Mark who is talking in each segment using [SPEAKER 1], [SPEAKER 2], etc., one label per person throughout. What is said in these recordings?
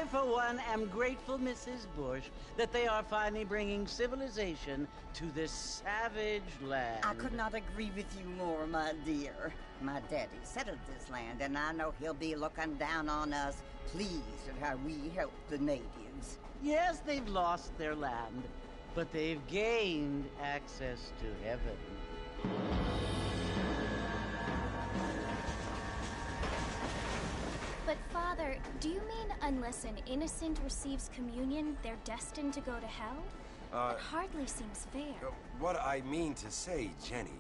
[SPEAKER 1] I, for one, am grateful, Mrs. Bush, that they are finally bringing civilization to this savage land.
[SPEAKER 2] I could not agree with you more, my dear. My daddy settled this land, and I know he'll be looking down on us, pleased at how we helped the natives.
[SPEAKER 1] Yes, they've lost their land, but they've gained access to heaven.
[SPEAKER 3] But Father, do you mean unless an innocent receives communion, they're destined to go to hell? That hardly seems fair.
[SPEAKER 4] What I mean to say, Jenny,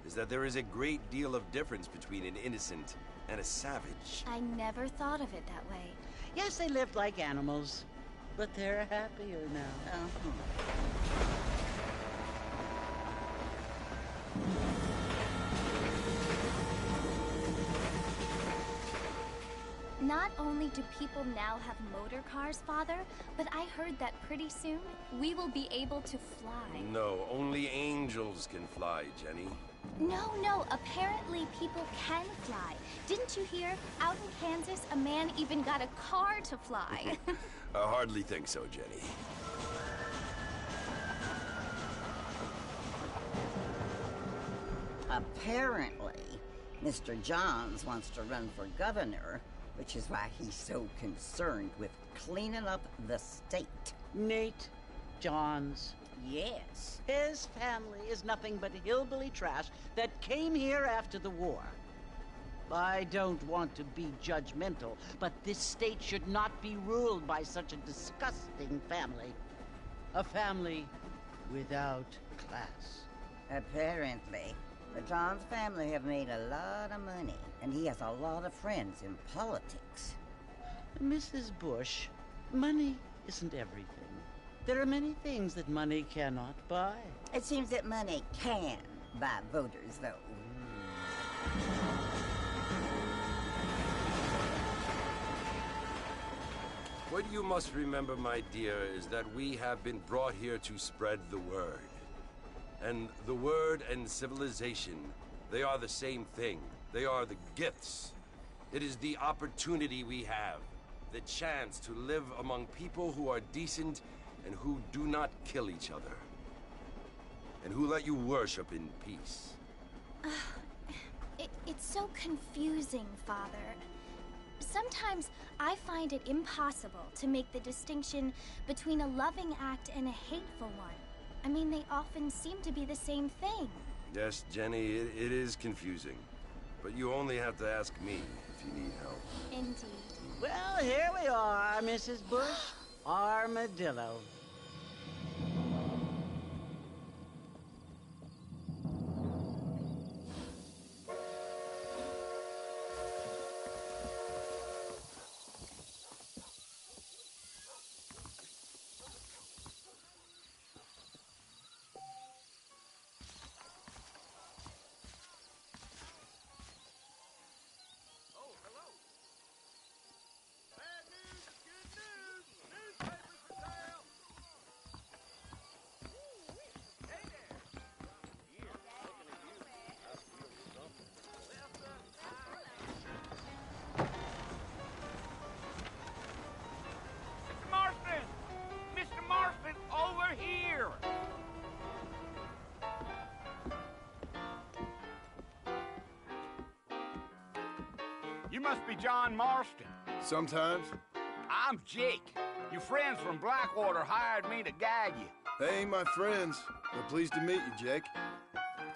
[SPEAKER 4] is that there is a great deal of difference between an innocent and a savage.
[SPEAKER 3] I never thought of it that way.
[SPEAKER 1] Yes, they lived like animals, but they're happier now.
[SPEAKER 3] Not only do people now have motor cars, Father, but I heard that pretty soon we will be able to fly.
[SPEAKER 4] No, only angels can fly, Jenny.
[SPEAKER 3] No, apparently people can fly. Didn't you hear? Out in Kansas, a man even got a car to fly.
[SPEAKER 4] I hardly think so, Jenny.
[SPEAKER 2] Apparently, Mr. Johns wants to run for governor, which is why he's so concerned with cleaning up the state.
[SPEAKER 1] Nate Johns.
[SPEAKER 2] Yes.
[SPEAKER 1] His family is nothing but hillbilly trash that came here after the war. I don't want to be judgmental, but this state should not be ruled by such a disgusting family. A family without class.
[SPEAKER 2] Apparently. The Johns family have made a lot of money, and he has a lot of friends in politics.
[SPEAKER 1] Mrs. Bush, money isn't everything. There are many things that money cannot buy.
[SPEAKER 2] It seems that money can buy voters, though.
[SPEAKER 4] What you must remember, my dear, is that we have been brought here to spread the word. And the word and civilization, they are the same thing. They are the gifts. It is the opportunity we have, the chance to live among people who are decent and who do not kill each other, and who let you worship in peace.
[SPEAKER 3] It's so confusing, Father. Sometimes I find it impossible to make the distinction between a loving act and a hateful one. I mean, they often seem to be the same thing.
[SPEAKER 4] Yes, Jenny, it is confusing. But you only have to ask me if you need help.
[SPEAKER 3] Indeed.
[SPEAKER 1] Well, here we are, Mrs. Bush. Armadillo.
[SPEAKER 5] must be John Marston.
[SPEAKER 6] Sometimes.
[SPEAKER 5] I'm Jake. Your friends from Blackwater hired me to guide you.
[SPEAKER 6] They ain't my friends, but pleased to meet you, Jake.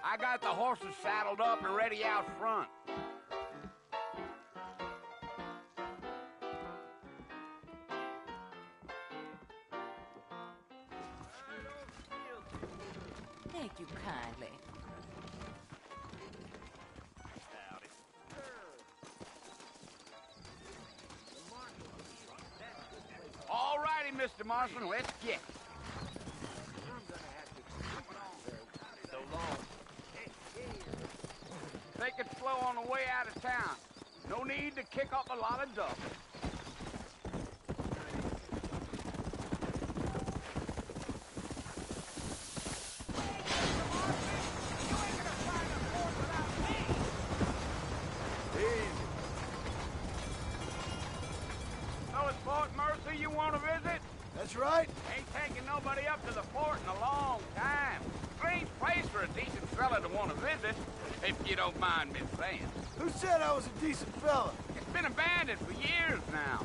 [SPEAKER 5] I got the horses saddled up and ready out front.
[SPEAKER 7] Thank you kindly.
[SPEAKER 5] All righty, Mr. Marston, let's get. Take it slow on the way out of town. No need to kick up a lot of dust. So it's Fort Mercy you want to visit?
[SPEAKER 6] That's right.
[SPEAKER 5] Ain't taking nobody up to the fort in a long time. Strange place for a decent fella to want to visit, if you don't mind me saying.
[SPEAKER 6] Who said I was a decent fella?
[SPEAKER 5] It's been abandoned for years now.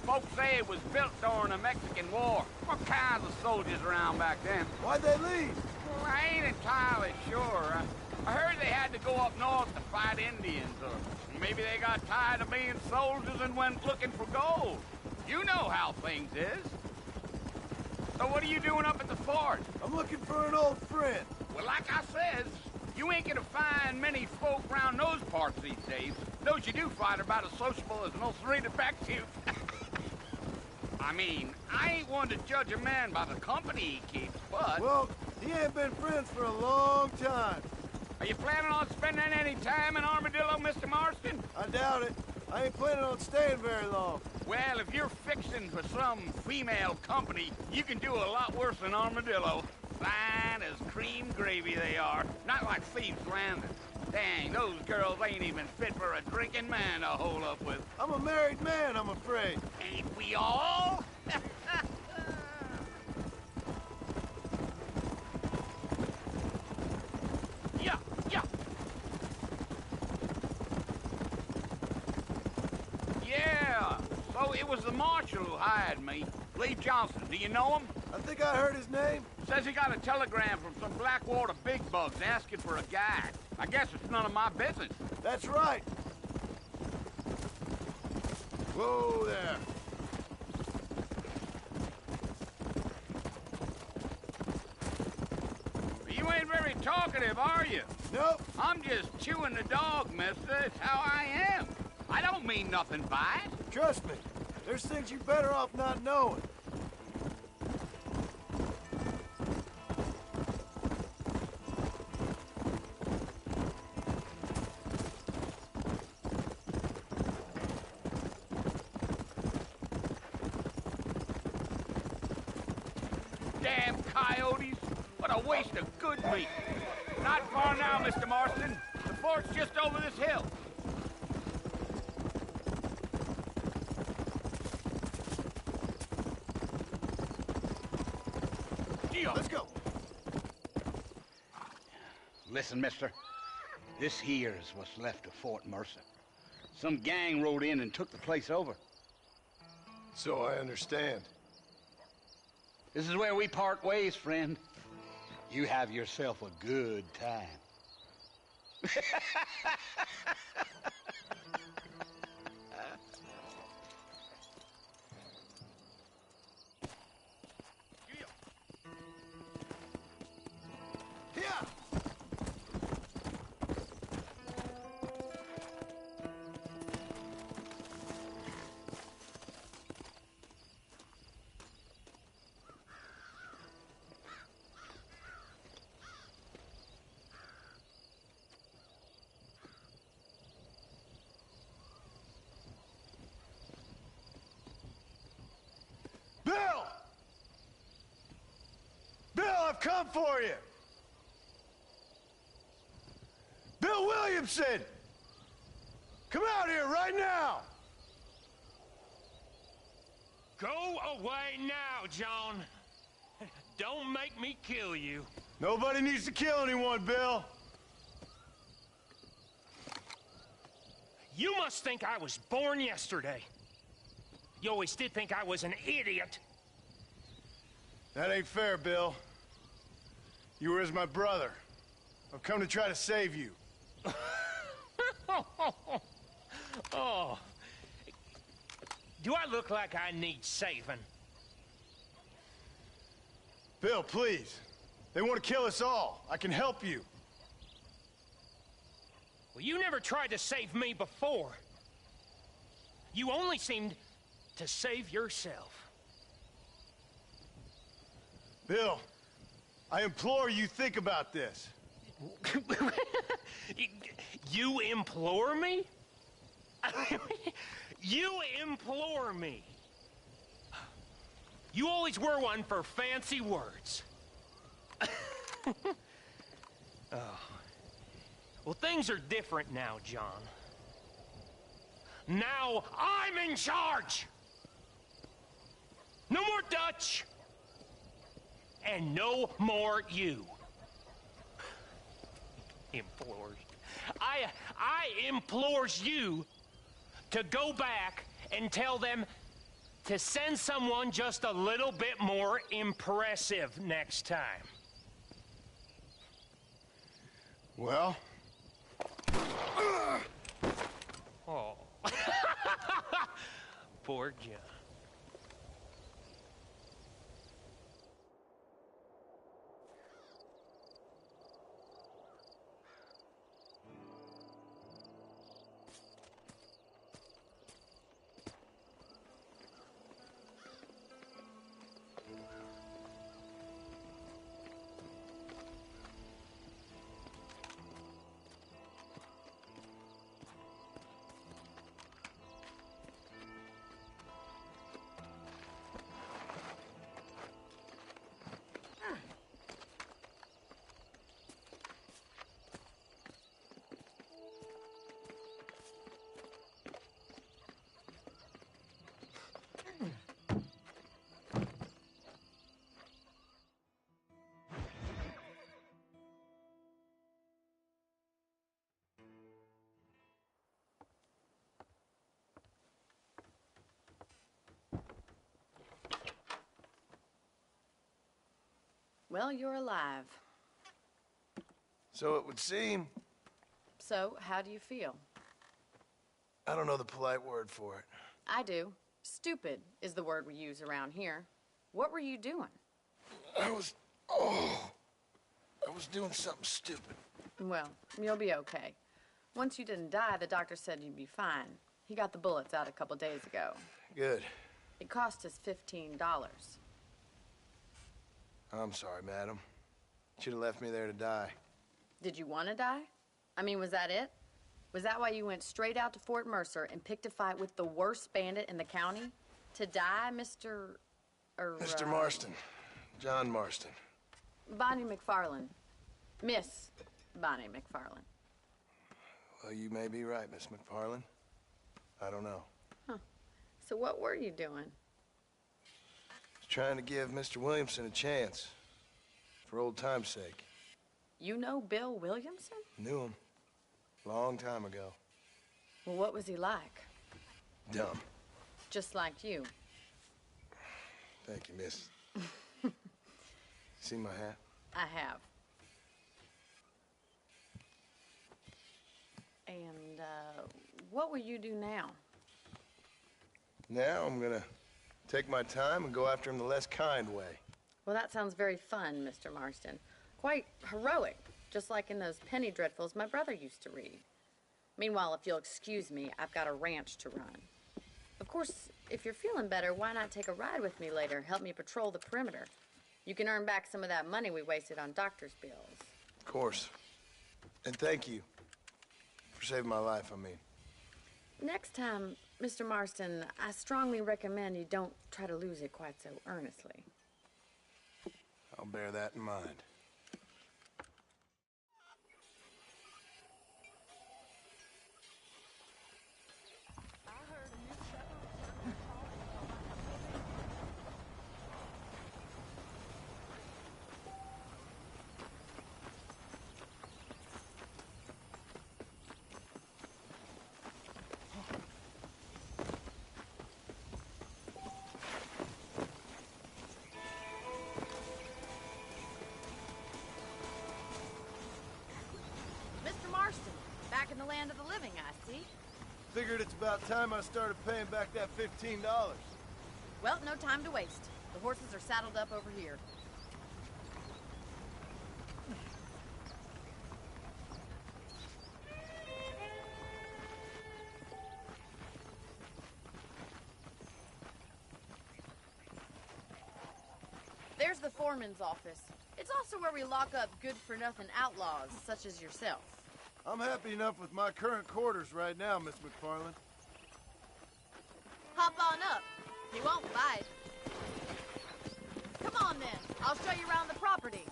[SPEAKER 5] Folks say it was built during the Mexican War. What kinds of soldiers around back then?
[SPEAKER 6] Why'd they leave?
[SPEAKER 5] Well, I ain't entirely sure. I heard they had to go up north to fight Indians, or maybe they got tired of being soldiers and went looking for gold. You know how things is. So what are you doing up at the fort?
[SPEAKER 6] I'm looking for an old friend.
[SPEAKER 5] Well, like I says, you ain't gonna find many folk around those parts these days. Those you do find are about as sociable as an old serene effective. I mean, I ain't one to judge a man by the company he keeps, but...
[SPEAKER 6] Well, he ain't been friends for a long time.
[SPEAKER 5] Are you planning on spending any time in Armadillo, Mr. Marston?
[SPEAKER 6] I doubt it. I ain't planning on staying very long.
[SPEAKER 5] Well, if you're fixing for some female company, you can do a lot worse than Armadillo. Fine as cream gravy they are. Not like Thieves' Landing. Dang, those girls ain't even fit for a drinking man to hole up with.
[SPEAKER 6] I'm a married man, I'm afraid.
[SPEAKER 5] Ain't we all? Yeah, yeah. Yeah, so it was the marshal who hired me. Lee Johnson, do you know him?
[SPEAKER 6] I think I heard his name.
[SPEAKER 5] Says he got a telegram from some Blackwater big bugs asking for a guide. I guess it's none of my business.
[SPEAKER 6] That's right. Whoa there.
[SPEAKER 5] You ain't very talkative, are you?
[SPEAKER 6] Nope.
[SPEAKER 5] I'm just chewing the dog, mister. It's how I am. I don't mean nothing by it.
[SPEAKER 6] Trust me. There's things you're better off not knowing.
[SPEAKER 5] Damn coyotes. What a waste of good meat. Not far now, Mr. Marston. The fort's just over this hill.
[SPEAKER 6] Let's go.
[SPEAKER 5] Listen, mister. This here is what's left of Fort Mercer. Some gang rode in and took the place over.
[SPEAKER 6] So I understand.
[SPEAKER 5] This is where we part ways, friend. You have yourself a good time.
[SPEAKER 6] Yeah. Bill! Bill, I've come for you! Bill Williamson! Come out here right now!
[SPEAKER 8] Go away now, John. Don't make me kill you.
[SPEAKER 6] Nobody needs to kill anyone, Bill.
[SPEAKER 8] You must think I was born yesterday. You always did think I was an idiot.
[SPEAKER 6] That ain't fair, Bill. You were as my brother. I've come to try to save you.
[SPEAKER 8] Oh. Do I look like I need saving?
[SPEAKER 6] Bill, please. They want to kill us all. I can help you.
[SPEAKER 8] Well, you never tried to save me before. You only seemed to save yourself.
[SPEAKER 6] Bill, I implore you think about this.
[SPEAKER 8] You implore me? You implore me. You always were one for fancy words. Oh. Well, things are different now, John. Now I'm in charge. No more Dutch. And no more you. Implores. I implores you to go back and tell them to send someone just a little bit more impressive next time.
[SPEAKER 6] Well?
[SPEAKER 8] Oh. Poor John.
[SPEAKER 9] Well, you're alive.
[SPEAKER 6] So it would seem.
[SPEAKER 9] So, how do you feel?
[SPEAKER 6] I don't know the polite word for it.
[SPEAKER 9] I do. Stupid is the word we use around here. What were you doing?
[SPEAKER 6] I was doing something stupid.
[SPEAKER 9] Well, you'll be okay. Once you didn't die, the doctor said you'd be fine. He got the bullets out a couple days ago.
[SPEAKER 6] Good.
[SPEAKER 9] It cost us $15.
[SPEAKER 6] I'm sorry, madam. Should have left me there to die.
[SPEAKER 9] Did you want to die? I mean, was that it? Was that why you went straight out to Fort Mercer and picked a fight with the worst bandit in the county? To die, Mr.
[SPEAKER 6] Mr. Marston. John Marston.
[SPEAKER 9] Bonnie McFarland. Miss Bonnie McFarland.
[SPEAKER 6] Well, you may be right, Miss McFarland. I don't know.
[SPEAKER 9] Huh. So what were you doing?
[SPEAKER 6] Trying to give Mr. Williamson a chance. For old time's sake.
[SPEAKER 9] You know Bill Williamson?
[SPEAKER 6] Knew him. Long time ago.
[SPEAKER 9] Well, what was he like?
[SPEAKER 6] Dumb.
[SPEAKER 9] Just like you.
[SPEAKER 6] Thank you, miss. See my hat?
[SPEAKER 9] I have. And, what will you do now?
[SPEAKER 6] Now I'm gonna take my time and go after him the less kind way.
[SPEAKER 9] Well, that sounds very fun, Mr. Marston. Quite heroic, just like in those penny dreadfuls my brother used to read. Meanwhile, if you'll excuse me, I've got a ranch to run. Of course, if you're feeling better, why not take a ride with me later? Help me patrol the perimeter. You can earn back some of that money we wasted on doctor's bills.
[SPEAKER 6] Of course. And thank you for saving my life, I mean.
[SPEAKER 9] Next time, Mr. Marston, I strongly recommend you don't try to lose it quite so earnestly.
[SPEAKER 6] I'll bear that in mind.
[SPEAKER 9] land of the living, I see.
[SPEAKER 6] Figured it's about time I started paying back that $15.
[SPEAKER 9] Well, no time to waste. The horses are saddled up over here. There's the foreman's office. It's also where we lock up good-for-nothing outlaws, such as yourself.
[SPEAKER 6] I'm happy enough with my current quarters right now, Miss McFarland.
[SPEAKER 9] Hop on up. He won't bite. Come on, then. I'll show you around the property.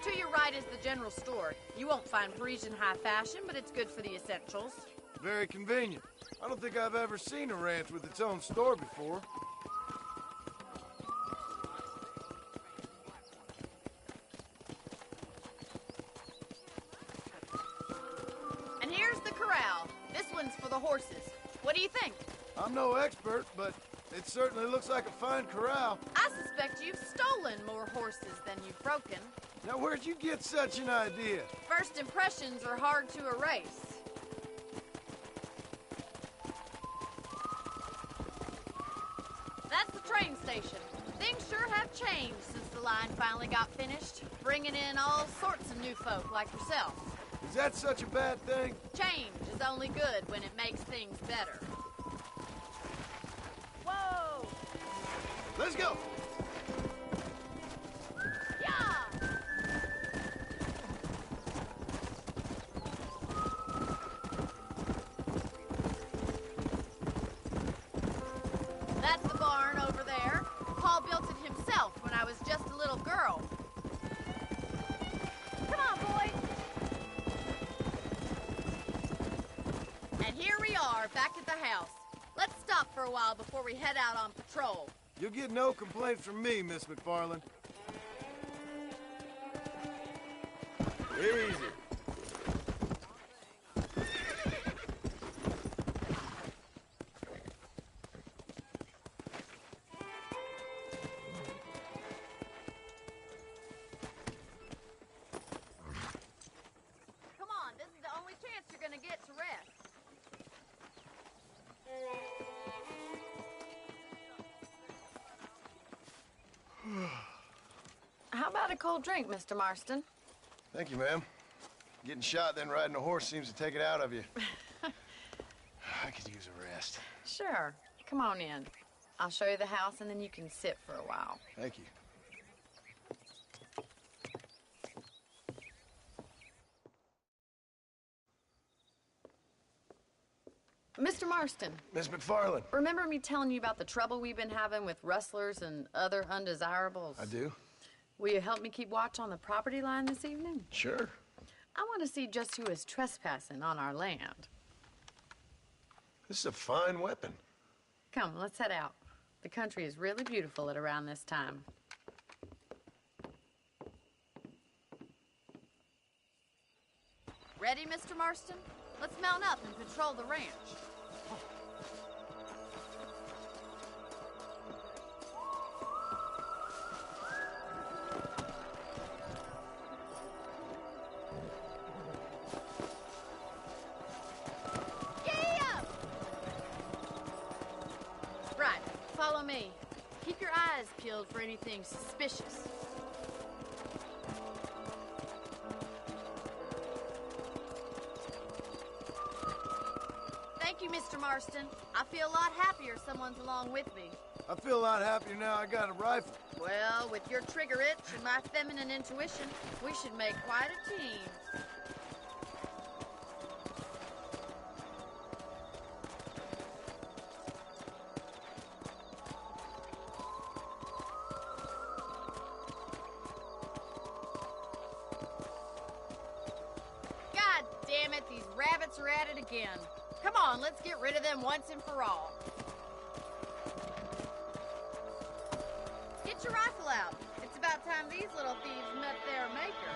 [SPEAKER 9] To your right is the general store. You won't find Parisian high fashion, but it's good for the essentials.
[SPEAKER 6] Very convenient. I don't think I've ever seen a ranch with its own store before.
[SPEAKER 9] And here's the corral. This one's for the horses. What do you think?
[SPEAKER 6] I'm no expert, but it certainly looks like a fine corral.
[SPEAKER 9] I suspect you've stolen more horses than you've broken.
[SPEAKER 6] Now, where'd you get such an idea?
[SPEAKER 9] First impressions are hard to erase. That's the train station. Things sure have changed since the line finally got finished, bringing in all sorts of new folk like yourself.
[SPEAKER 6] Is that such a bad thing?
[SPEAKER 9] Change is only good when it makes things better. Whoa!
[SPEAKER 6] Let's go!
[SPEAKER 9] Yeah! That's the barn over there. Paul built it himself when I was just a little girl. Come on, boy! And here we are, back at the house. Let's stop for a while before we head out on patrol.
[SPEAKER 6] You'll get no complaint from me, Miss McFarland. Easy.
[SPEAKER 9] Come on, this is the only chance you're gonna get to rest. How about a cold drink, Mr. Marston?
[SPEAKER 6] Thank you, ma'am. Getting shot, then riding a horse seems to take it out of you. I could use a rest.
[SPEAKER 9] Sure. Come on in. I'll show you the house, and then you can sit for a while.
[SPEAKER 6] Thank you.
[SPEAKER 9] Mr. Marston,
[SPEAKER 6] Miss McFarland.
[SPEAKER 9] remember me telling you about the trouble we've been having with rustlers and other undesirables?
[SPEAKER 6] I do?
[SPEAKER 9] Will you help me keep watch on the property line this evening?
[SPEAKER 6] Sure.
[SPEAKER 9] I want to see just who is trespassing on our land.
[SPEAKER 6] This is a fine weapon.
[SPEAKER 9] Come, let's head out. The country is really beautiful at around this time. Ready, Mr. Marston? Let's mount up and patrol the ranch. Yeah! Right, follow me. Keep your eyes peeled for anything suspicious. Thank you, Mr. Marston. I feel a lot happier someone's along with me.
[SPEAKER 6] I feel a lot happier now I got a rifle.
[SPEAKER 9] Well, with your trigger itch and my feminine intuition, we should make quite a team. God damn it, these rabbits are at it again. Come on, let's get rid of them once and for all. Get your rifle out. It's about time these little thieves met their maker.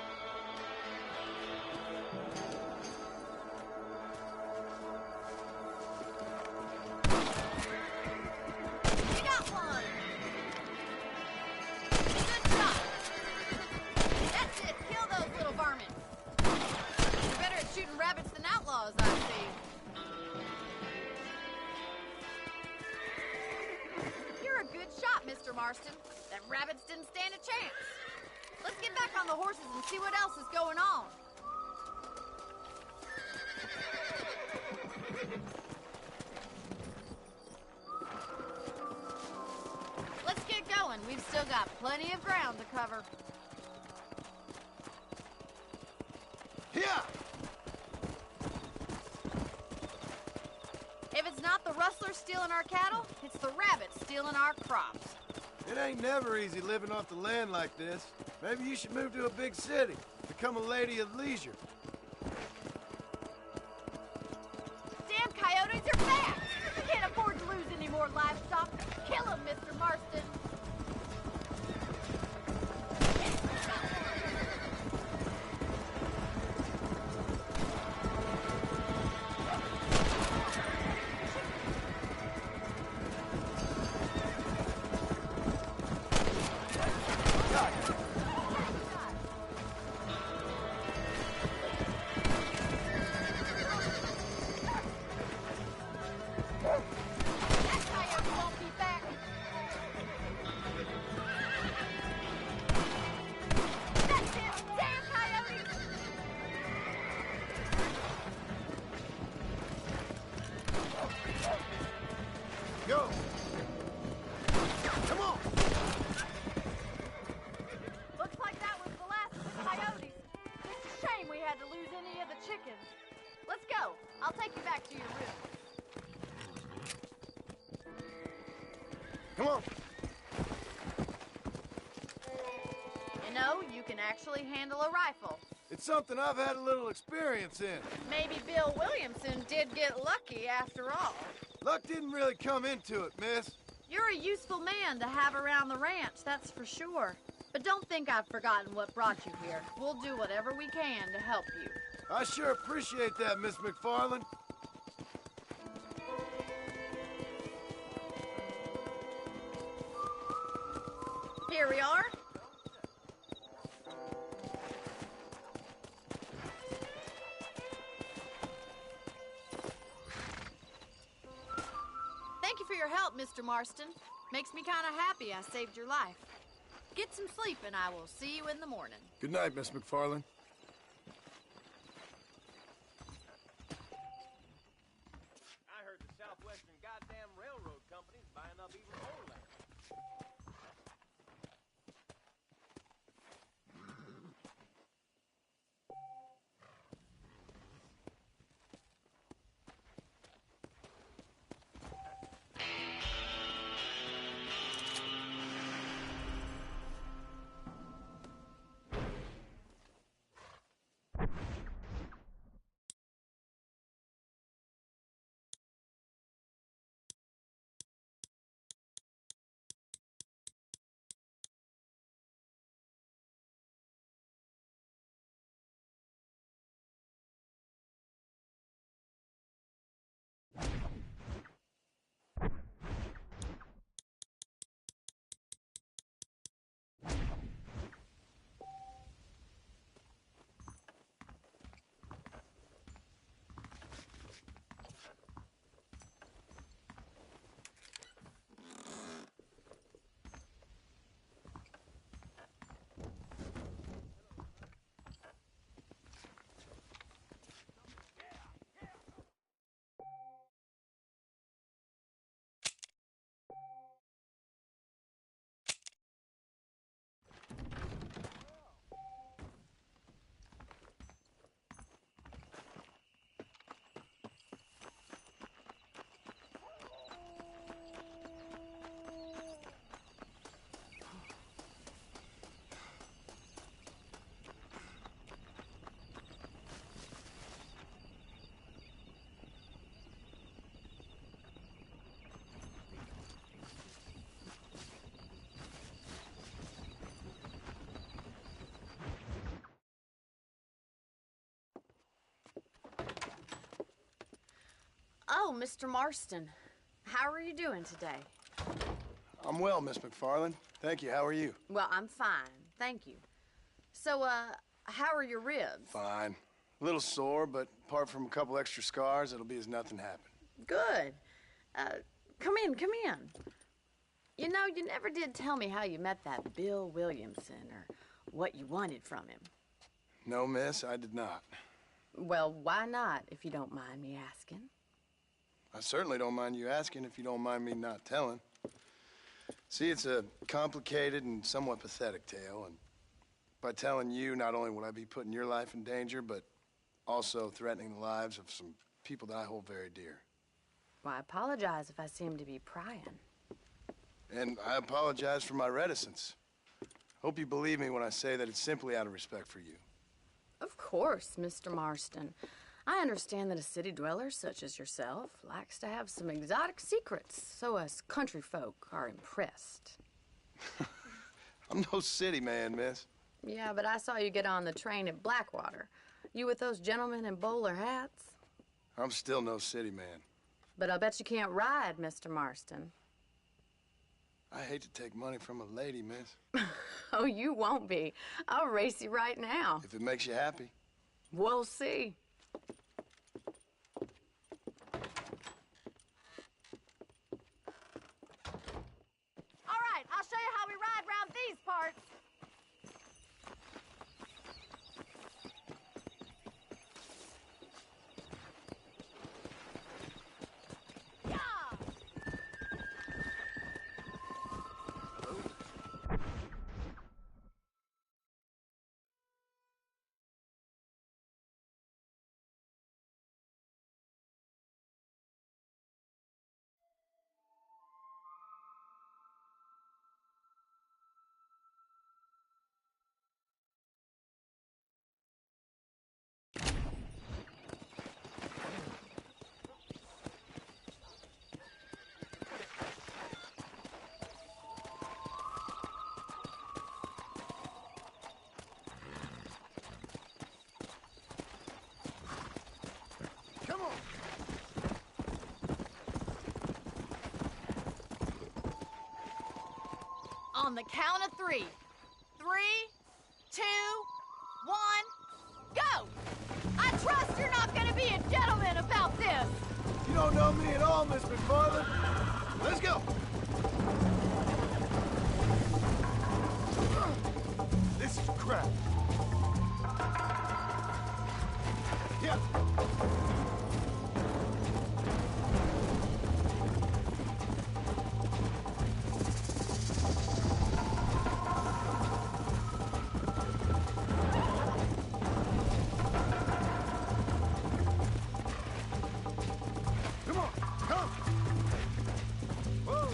[SPEAKER 9] You got one! Good shot! That's it! Kill those little varmints! You're better at shooting rabbits than outlaws, I see. You're a good shot, Mr. Marston. Them rabbits didn't stand a chance. Let's get back on the horses and see what else is going on. Let's get going. We've still got plenty of ground to cover.
[SPEAKER 6] Yeah!
[SPEAKER 9] If it's not the rustlers stealing our cattle, it's the rabbits stealing our crops.
[SPEAKER 6] It ain't never easy living off the land like this. Maybe you should move to a big city. Become a lady of leisure.
[SPEAKER 9] Damn coyotes are back! We can't afford to lose any more livestock. Kill them, Mr. Marston.
[SPEAKER 6] Go! Come on!
[SPEAKER 9] Looks like that was the last of the coyotes. It's a shame we had to lose any of the chickens. Let's go. I'll take you back to your room.
[SPEAKER 6] Come on!
[SPEAKER 9] You know, you can actually handle a rifle.
[SPEAKER 6] It's something I've had a little experience in.
[SPEAKER 9] Maybe Bill Williamson did get lucky after all.
[SPEAKER 6] Luck didn't really come into it, miss.
[SPEAKER 9] You're a useful man to have around the ranch, that's for sure. But don't think I've forgotten what brought you here. We'll do whatever we can to help you.
[SPEAKER 6] I sure appreciate that, Miss McFarland.
[SPEAKER 9] Here we are. Thank you for your help, Mr. Marston. Makes me kind of happy I saved your life. Get some sleep and I will see you in the morning.
[SPEAKER 6] Good night, Miss McFarland.
[SPEAKER 10] I heard the Southwestern goddamn Railroad Company's buying up even more land.
[SPEAKER 9] Oh, Mr. Marston. How are you doing today?
[SPEAKER 6] I'm well, Miss McFarland. Thank you. How are you?
[SPEAKER 9] Well, I'm fine. Thank you. So, how are your ribs?
[SPEAKER 6] Fine. A little sore, but apart from a couple extra scars, it'll be as nothing happened.
[SPEAKER 9] Good. Come in, come in. You know, you never did tell me how you met that Bill Williamson or what you wanted from him.
[SPEAKER 6] No, miss, I did not.
[SPEAKER 9] Well, why not, if you don't mind me asking?
[SPEAKER 6] I certainly don't mind you asking if you don't mind me not telling. See, it's a complicated and somewhat pathetic tale, and by telling you, not only would I be putting your life in danger, but also threatening the lives of some people that I hold very dear.
[SPEAKER 9] Well, I apologize if I seem to be prying.
[SPEAKER 6] And I apologize for my reticence. Hope you believe me when I say that it's simply out of respect for you.
[SPEAKER 9] Of course, Mr. Marston. I understand that a city dweller such as yourself likes to have some exotic secrets, so us country folk are impressed.
[SPEAKER 6] I'm no city man, miss.
[SPEAKER 9] Yeah, but I saw you get on the train at Blackwater. You with those gentlemen in bowler hats?
[SPEAKER 6] I'm still no city man.
[SPEAKER 9] But I'll bet you can't ride, Mr. Marston.
[SPEAKER 6] I hate to take money from a lady, miss.
[SPEAKER 9] Oh, you won't be. I'll race you right now.
[SPEAKER 6] If it makes you happy.
[SPEAKER 9] We'll see. All right, I'll show you how we ride round these parts.
[SPEAKER 6] Come on.
[SPEAKER 9] On the count of 3. 3, 2, 1, go! I trust you're not gonna be a gentleman about this.
[SPEAKER 6] You don't know me at all, Miss McFarland. Let's go. This is crap. Yeah. Come on, come. Whoa.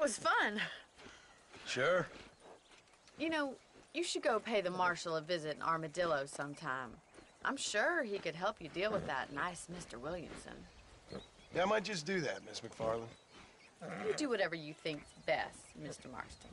[SPEAKER 9] was fun.
[SPEAKER 6] Sure.
[SPEAKER 9] You know, you should go pay the marshal a visit in Armadillo sometime. I'm sure he could help you deal with that nice Mr. Williamson.
[SPEAKER 6] Yeah, I might just do that, Miss McFarland.
[SPEAKER 9] You do whatever you think's best, Mr. Marston.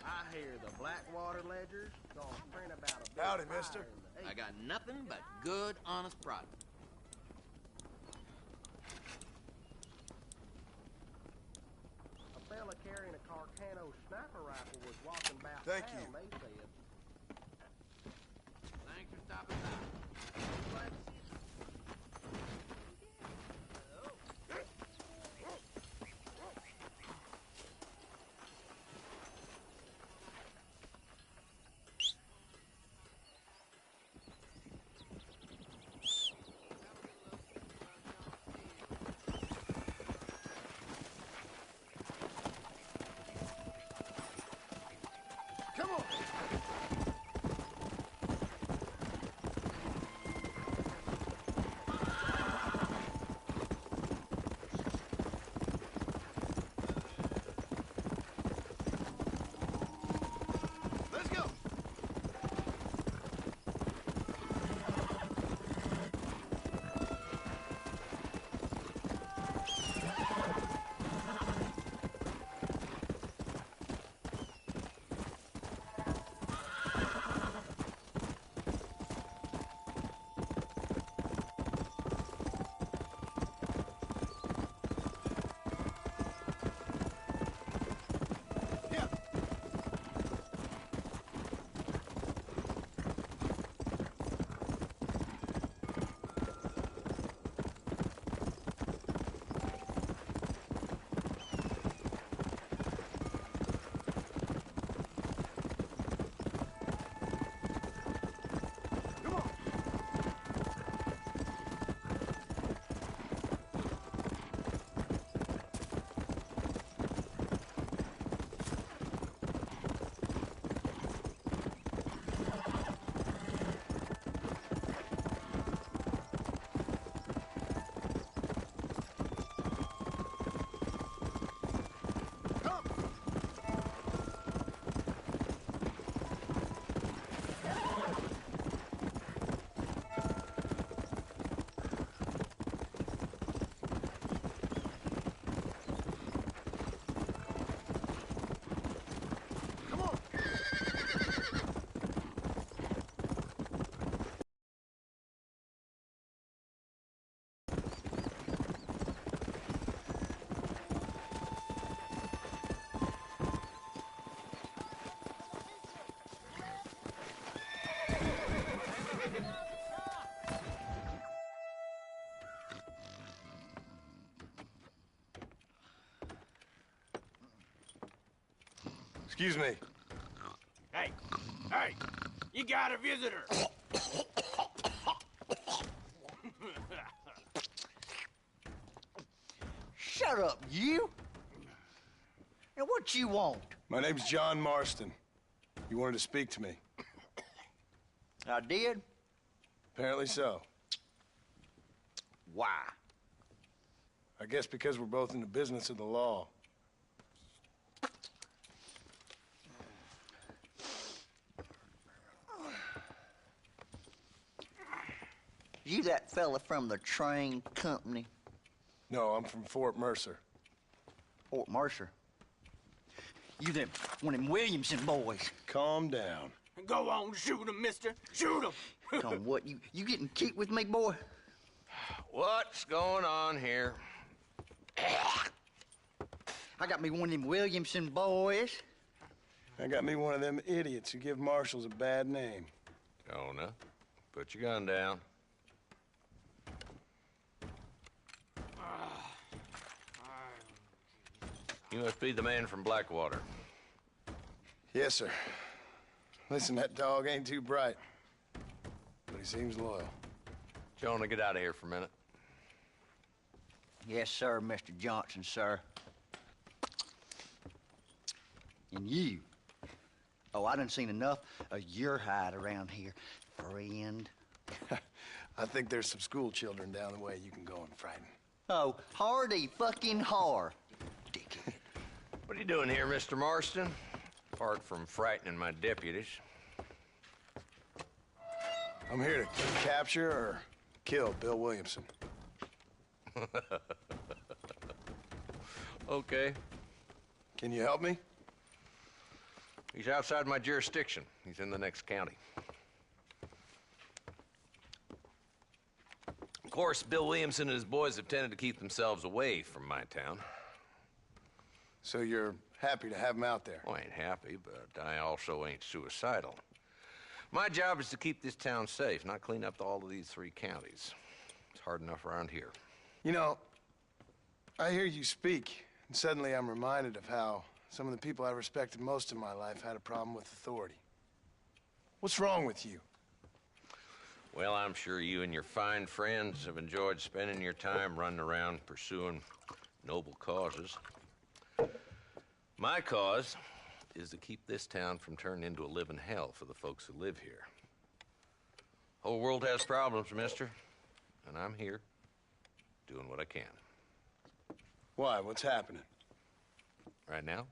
[SPEAKER 10] I hear the Blackwater Ledger's gonna print about a big
[SPEAKER 6] Howdy,
[SPEAKER 10] fire
[SPEAKER 6] mister.
[SPEAKER 10] in the
[SPEAKER 11] I got nothing but good, honest product.
[SPEAKER 10] A fella carrying a Carcano sniper rifle was walking about
[SPEAKER 6] Thank
[SPEAKER 10] town,
[SPEAKER 6] you.
[SPEAKER 10] they said.
[SPEAKER 11] Thanks for stopping by.
[SPEAKER 6] Come on. Let's go. Excuse me.
[SPEAKER 10] Hey, you got a visitor.
[SPEAKER 12] Shut up, you! And what you want?
[SPEAKER 6] My name's John Marston. You wanted to speak to me.
[SPEAKER 12] I did?
[SPEAKER 6] Apparently so.
[SPEAKER 12] Why?
[SPEAKER 6] I guess because we're both in the business of the law.
[SPEAKER 12] You that fella from the train company?
[SPEAKER 6] No, I'm from Fort Mercer.
[SPEAKER 12] Fort Mercer? You them, one of them Williamson boys.
[SPEAKER 6] Calm down.
[SPEAKER 10] Go on, shoot him, mister. Shoot him.
[SPEAKER 12] Tom, what, you getting kicked with me, boy?
[SPEAKER 11] What's going on here?
[SPEAKER 12] I got me one of them Williamson boys.
[SPEAKER 6] I got me one of them idiots who give marshals a bad name.
[SPEAKER 13] Jonah, put your gun down. You must be the man from Blackwater.
[SPEAKER 6] Yes, sir. Listen, that dog ain't too bright, but he seems loyal.
[SPEAKER 13] Jonah, get out of here for a minute.
[SPEAKER 12] Yes, sir, Mr. Johnson, sir. And you. Oh, I done seen enough of your hide around here, friend.
[SPEAKER 6] I think there's some school children down the way you can go and frighten.
[SPEAKER 12] Oh, hardy fucking har. Dickhead.
[SPEAKER 13] What are you doing here, Mr. Marston? Apart from frightening my deputies.
[SPEAKER 6] I'm here to capture or kill Bill Williamson.
[SPEAKER 13] Okay.
[SPEAKER 6] Can you help me?
[SPEAKER 13] He's outside my jurisdiction. He's in the next county. Of course, Bill Williamson and his boys have tended to keep themselves away from my town.
[SPEAKER 6] So you're happy to have him out there?
[SPEAKER 13] Well, I ain't happy, but I also ain't suicidal. My job is to keep this town safe, not clean up all of these 3 counties. It's hard enough around here.
[SPEAKER 6] You know, I hear you speak, and suddenly I'm reminded of how some of the people I respected most in my life had a problem with authority. What's wrong with you?
[SPEAKER 13] Well, I'm sure you and your fine friends have enjoyed spending your time running around pursuing noble causes. My cause is to keep this town from turning into a living hell for the folks who live here. Whole world has problems, mister, and I'm here doing what I can.
[SPEAKER 6] Why? What's happening?
[SPEAKER 13] Right now,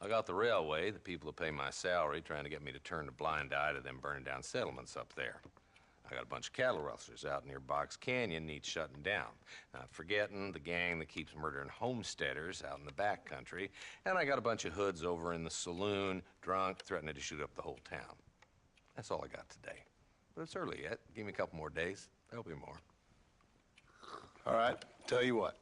[SPEAKER 13] I got the railway, the people who pay my salary, trying to get me to turn a blind eye to them burning down settlements up there. I got a bunch of cattle rustlers out near Box Canyon needs shutting down. Not forgetting the gang that keeps murdering homesteaders out in the back country. And I got a bunch of hoods over in the saloon, drunk, threatening to shoot up the whole town. That's all I got today. But it's early yet. Give me a couple more days. There'll be more.
[SPEAKER 6] All right, tell you what.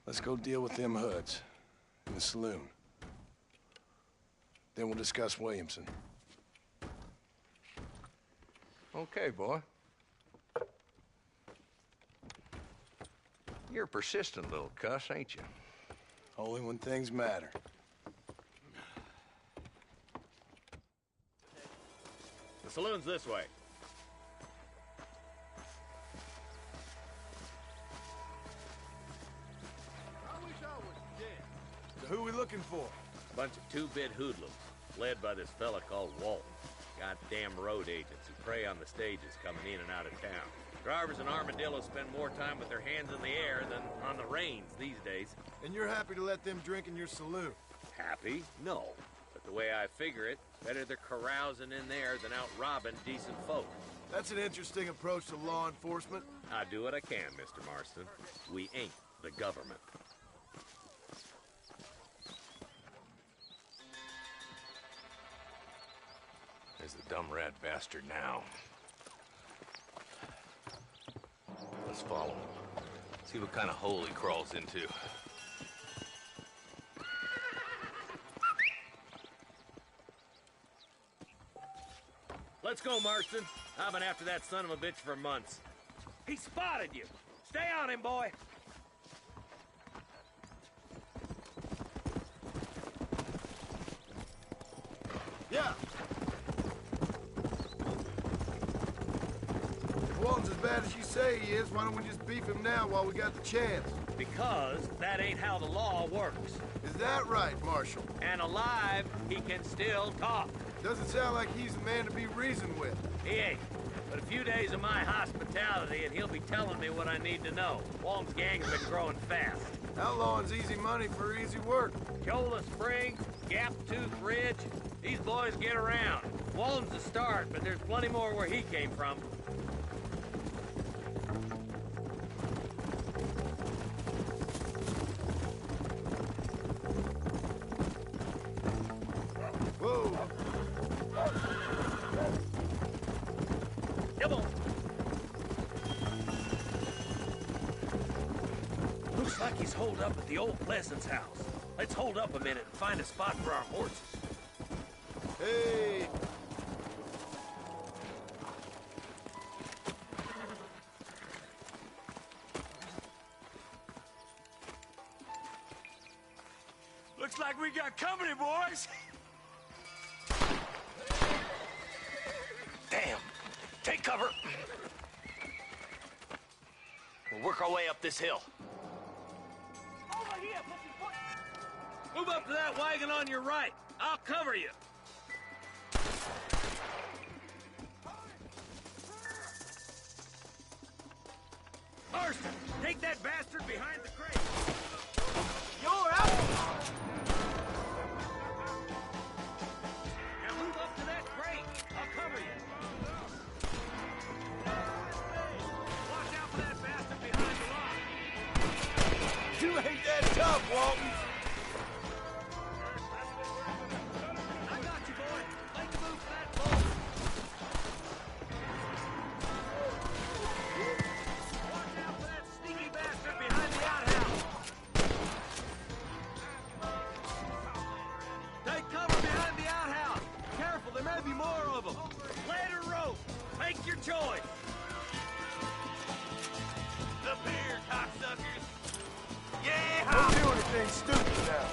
[SPEAKER 6] Let's go deal with them hoods in the saloon. Then we'll discuss Williamson.
[SPEAKER 13] Okay, boy. You're a persistent little cuss, ain't you?
[SPEAKER 6] Only when things matter.
[SPEAKER 10] The saloon's this way.
[SPEAKER 6] I wish I was dead. So who we looking for?
[SPEAKER 10] Bunch of two-bit hoodlums, led by this fella called Walton. Goddamn road agents who prey on the stages coming in and out of town. Drivers and armadillos spend more time with their hands in the air than on the reins these days.
[SPEAKER 6] And you're happy to let them drink in your saloon?
[SPEAKER 10] Happy? No. But the way I figure it, better they're carousing in there than out robbing decent folk.
[SPEAKER 6] That's an interesting approach to law enforcement.
[SPEAKER 10] I do what I can, Mr. Marston. We ain't the government.
[SPEAKER 13] There's the dumb rat bastard now. Let's follow him. See what kind of hole he crawls into.
[SPEAKER 10] Let's go, Marston. I've been after that son of a bitch for months. He spotted you. Stay on him, boy.
[SPEAKER 6] Yeah. If Walton's as bad as you say he is, why don't we just beef him now while we got the chance?
[SPEAKER 10] Because that ain't how the law works.
[SPEAKER 6] Is that right, Marshal?
[SPEAKER 10] And alive, he can still talk.
[SPEAKER 6] Doesn't sound like he's a man to be reasoned with.
[SPEAKER 10] He ain't. But a few days of my hospitality and he'll be telling me what I need to know. Walton's gang's been growing fast.
[SPEAKER 6] Outlawing's easy money for easy work.
[SPEAKER 10] Cholla Springs, Gap Tooth Ridge, these boys get around. Walton's the start, but there's plenty more where he came from.
[SPEAKER 6] Whoa!
[SPEAKER 10] Come on. Looks like he's holed up at the old Pleasance house. Let's hold up a minute and find a spot for our horses.
[SPEAKER 6] Hey!
[SPEAKER 10] Looks like we got company, boys.
[SPEAKER 14] Damn. Take cover. We'll work our way up this hill.
[SPEAKER 10] Over here, move up to that wagon on your right. I'll cover you. Marston, take that bastard behind the crate. You're out. Now move up to that crate. I'll cover you. Watch out for that bastard behind the lock.
[SPEAKER 6] You ain't that tough, Walton.
[SPEAKER 10] I got you, boy. Make a move for that bolt. Watch out for that sneaky bastard behind the outhouse. Take cover behind the outhouse. Careful, there may be more of them. Lead or rope. Make your choice. Up here, cocksuckers. Yeah!
[SPEAKER 6] Don't do anything stupid now.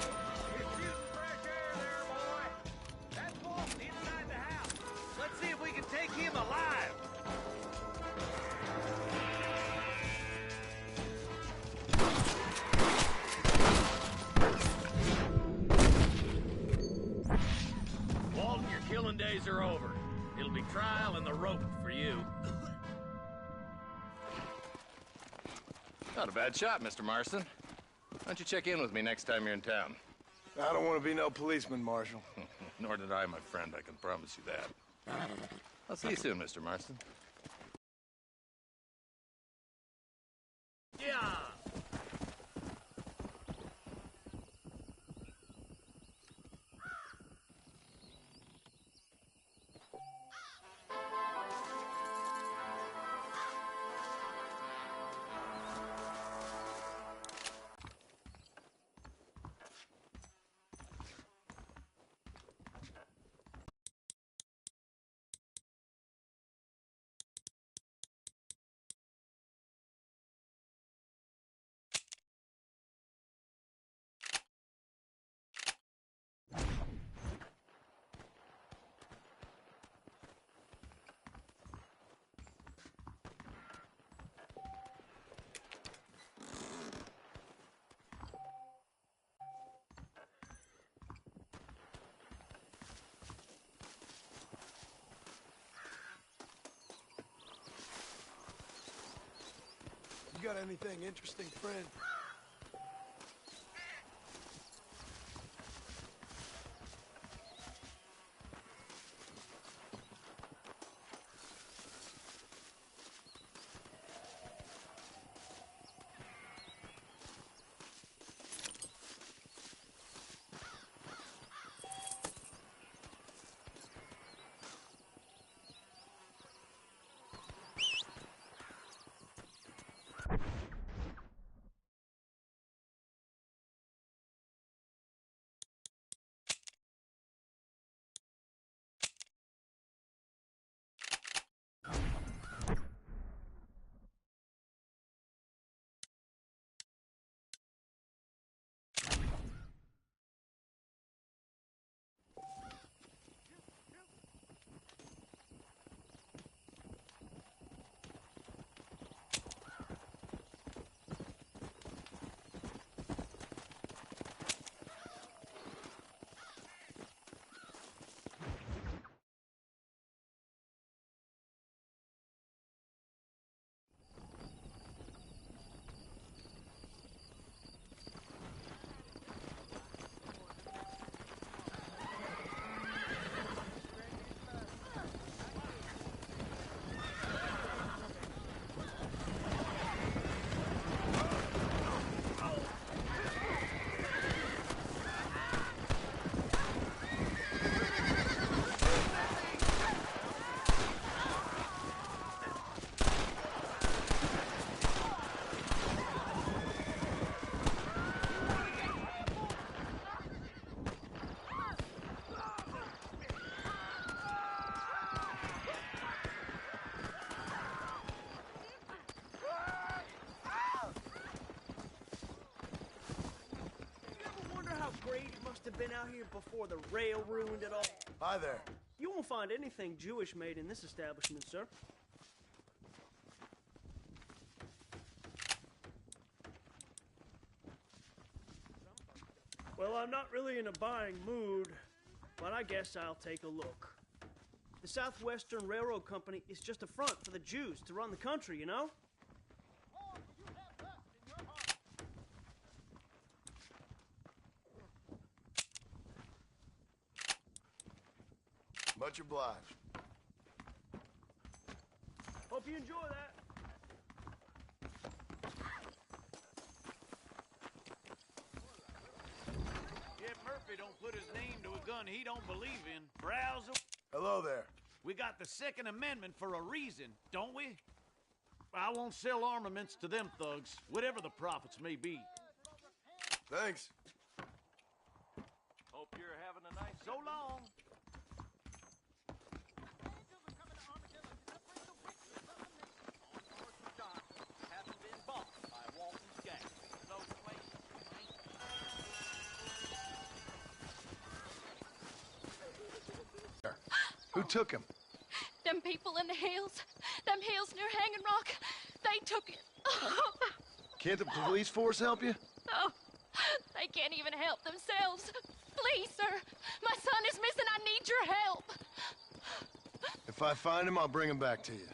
[SPEAKER 10] You're shooting fresh air there, boy. That's Walton inside the house. Let's see if we can take him alive. Walton, your killing days are over. It'll be trial and the rope for you.
[SPEAKER 15] Not a bad shot, Mr. Marston. Why don't you check in with me next time you're in town?
[SPEAKER 6] I don't want to be no policeman, Marshal.
[SPEAKER 15] Nor did I, my friend. I can promise you that. I'll see you soon, Mr. Marston.
[SPEAKER 10] Yeah!
[SPEAKER 6] You got anything interesting, friend?
[SPEAKER 16] must have been out here before the rail ruined it all.
[SPEAKER 6] Hi there.
[SPEAKER 16] You won't find anything Jewish made in this establishment, sir. Well, I'm not really in a buying mood, but I guess I'll take a look. The Southwestern Railroad Company is just a front for the Jews to run the country, you know?
[SPEAKER 6] Much obliged.
[SPEAKER 16] Hope you enjoy that.
[SPEAKER 5] If Murphy don't put his name to a gun he don't believe in, browse.
[SPEAKER 6] Hello there.
[SPEAKER 5] We got the Second Amendment for a reason, don't we? I won't sell armaments to them thugs, whatever the profits may be.
[SPEAKER 6] Thanks.
[SPEAKER 5] Hope you're having a nice... So long.
[SPEAKER 6] Who took him?
[SPEAKER 17] Them people in the hills. Them hills near Hanging Rock. They took it.
[SPEAKER 6] Can't the police force help you?
[SPEAKER 17] No. They can't even help themselves. Please, sir. My son is missing. I need your help.
[SPEAKER 6] If I find him, I'll bring him back to you.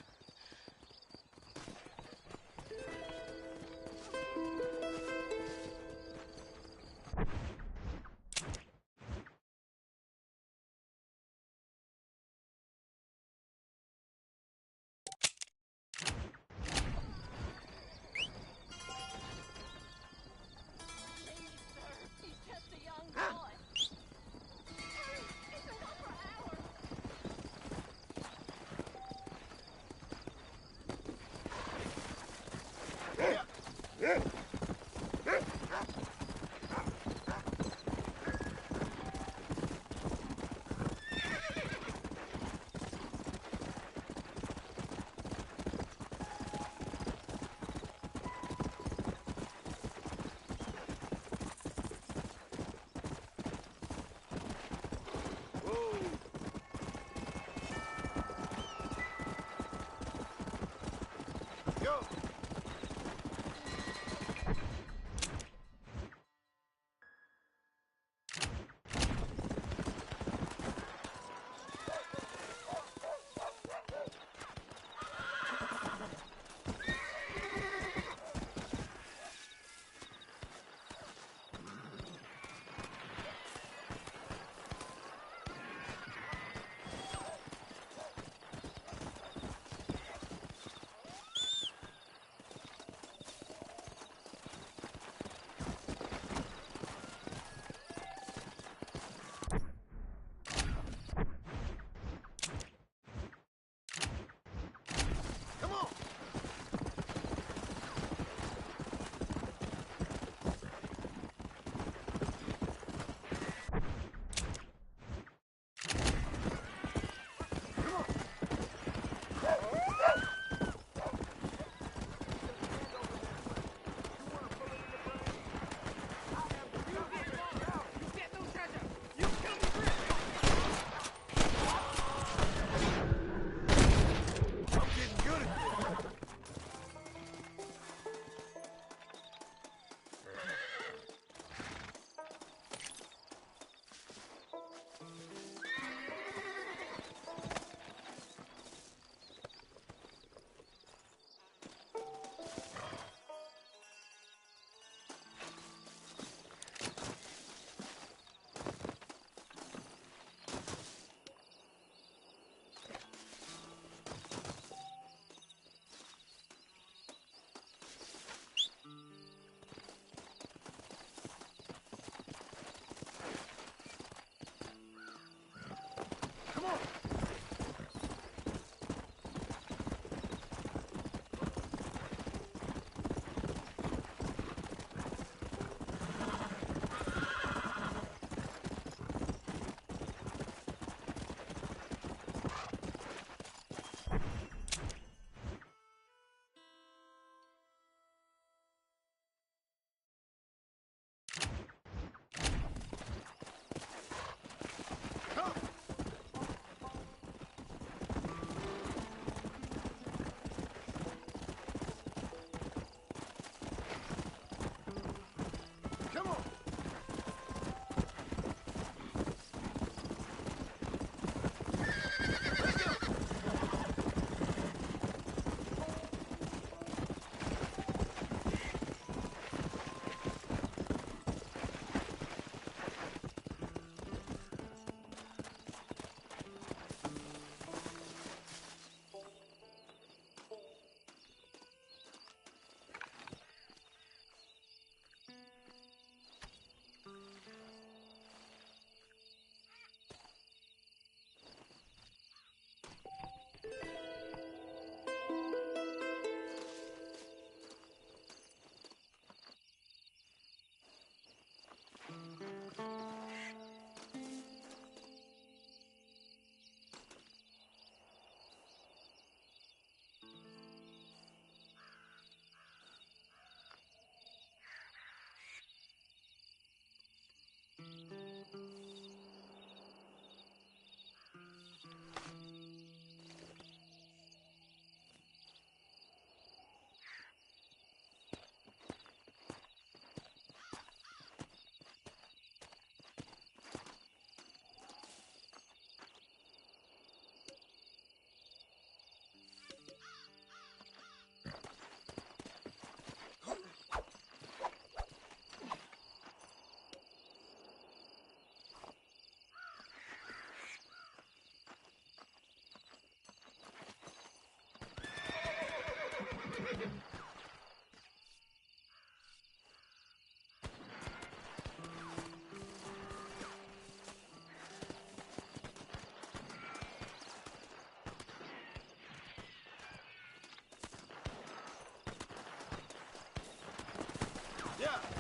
[SPEAKER 6] Yeah.